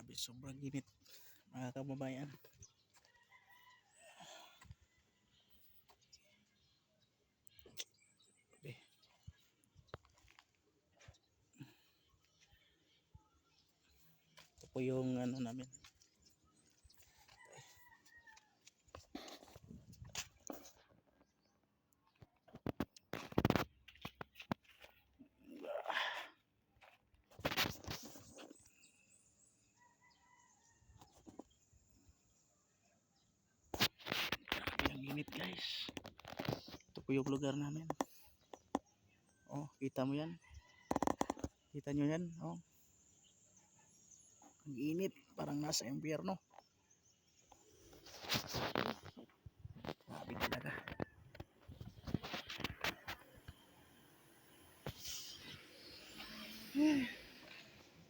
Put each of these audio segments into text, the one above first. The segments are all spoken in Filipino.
Grabe, sobrang init mga kababayan. Grabe. Ito po yung ano namin. Ang init guys. Ito po yung lugar namin. Oh, kita mo yan? Kita nyo yan? Oh. Ang init, parang nasa impyerno. Grabe talaga.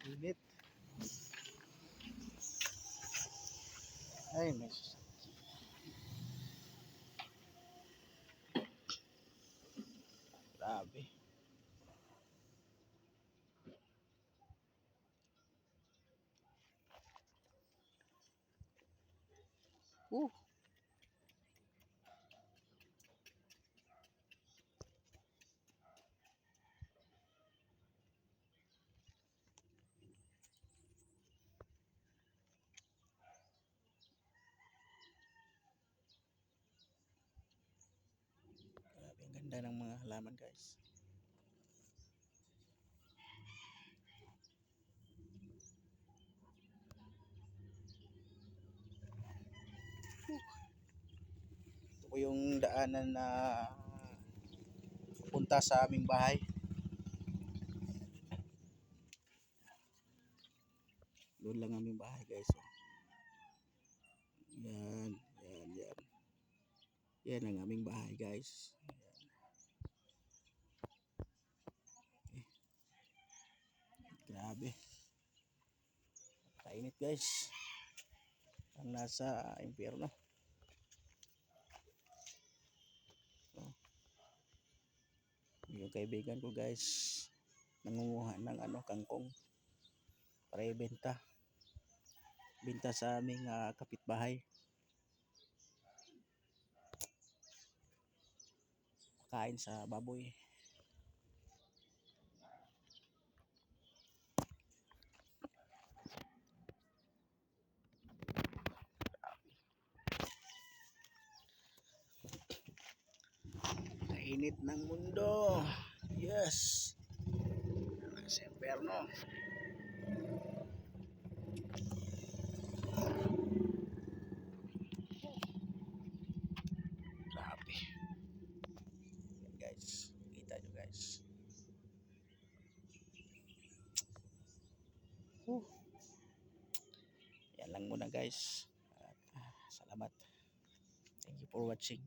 Init. Ay, may grabe. Uh. Grabe, ang ganda ng mga halaman guys. Ito po yung daanan na punta sa aming bahay. Doon lang aming bahay guys. Yan, yan, yan. Yan ang aming bahay guys. Yan. Grabe. Kainit guys. Ang nasa impyerno. So, yung kaibigan ko guys, nangunguha ng kangkong para ibenta. Benta sa aming kapitbahay. Kain sa baboy. Kainit ng mundo. Yes. Nasa impyerno. Grabe. Yan guys. Kita nyo guys. Yan lang muna guys. Salamat. Thank you for watching.